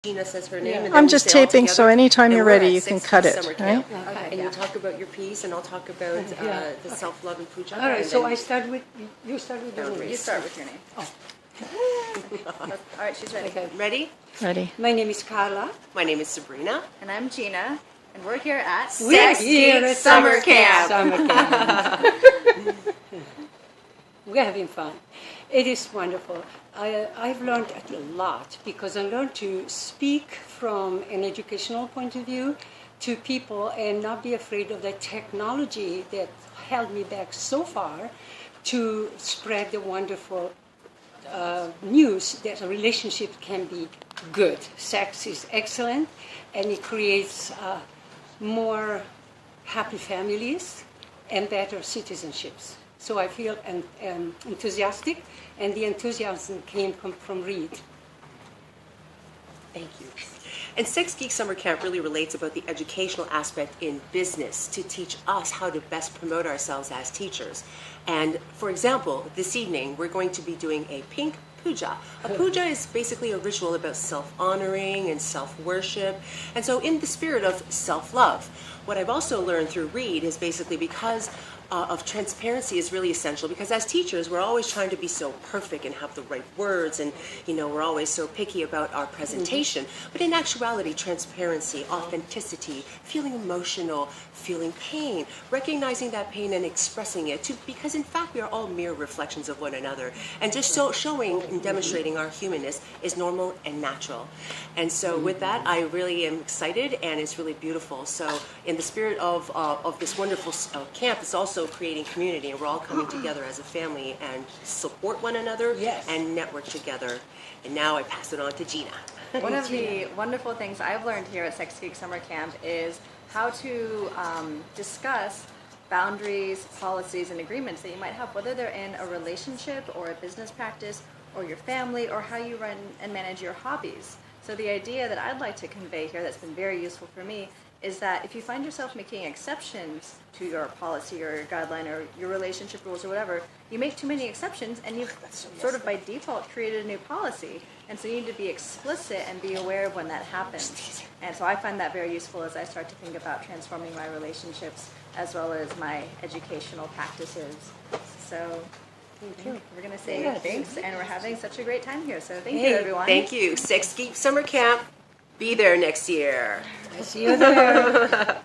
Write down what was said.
Jeana says her name. And then I'm we just say all taping, so together, anytime and you're we're ready, at you can Sex cut Geek it, Summer right? Camp. And you'll talk about your piece, and I'll talk about the self-love and puja. All right, and so then I start with, you start with your name. You start with your name. Oh. All right, she's ready. Okay. Ready? Ready. My name is Carla. My name is Sabrina. And I'm Jeana, and we're here at Sex Geek Summer Camp. Summer Camp. We're having fun. It is wonderful. I've learned a lot because I learned to speak from an educational point of view to people and not be afraid of the technology that held me back so far to spread the wonderful news that a relationship can be good. Sex is excellent and it creates more happy families and better citizenships. So I feel enthusiastic, and the enthusiasm came from Reed. Thank you. And Sex Geek Summer Camp really relates about the educational aspect in business to teach us how to best promote ourselves as teachers. And for example, this evening we're going to be doing a pink puja. A puja is basically a ritual about self-honoring and self-worship. And so in the spirit of self-love, what I've also learned through Reed is basically because of transparency is really essential, because as teachers we're always trying to be so perfect and have the right words, and we're always so picky about our presentation. But in actuality, transparency, authenticity, feeling emotional, feeling pain, recognizing that pain and expressing it, because in fact we are all mere reflections of one another, and just showing and demonstrating our humanness is normal and natural. And so with that, I really am excited, and it's really beautiful. So in the spirit of this wonderful camp, it's also creating community, and we're all coming together as a family and support one another and network together. And now I pass it on to Jeana. One of the wonderful things I've learned here at Sex Geek Summer Camp is how to discuss boundaries, policies, and agreements that you might have, whether they're in a relationship or a business practice or your family, or how you run and manage your hobbies. So the idea that I'd like to convey here that's been very useful for me is that if you find yourself making exceptions to your policy or your guideline or your relationship rules or whatever, you make too many exceptions and you've sort of by default created a new policy. And so you need to be explicit and be aware of when that happens. And so I find that very useful as I start to think about transforming my relationships as well as my educational practices. So we're going to say thanks, and we're having such a great time here. So thank you, everyone. Thank you. Sex Geek Summer Camp. Be there next year. I see you there.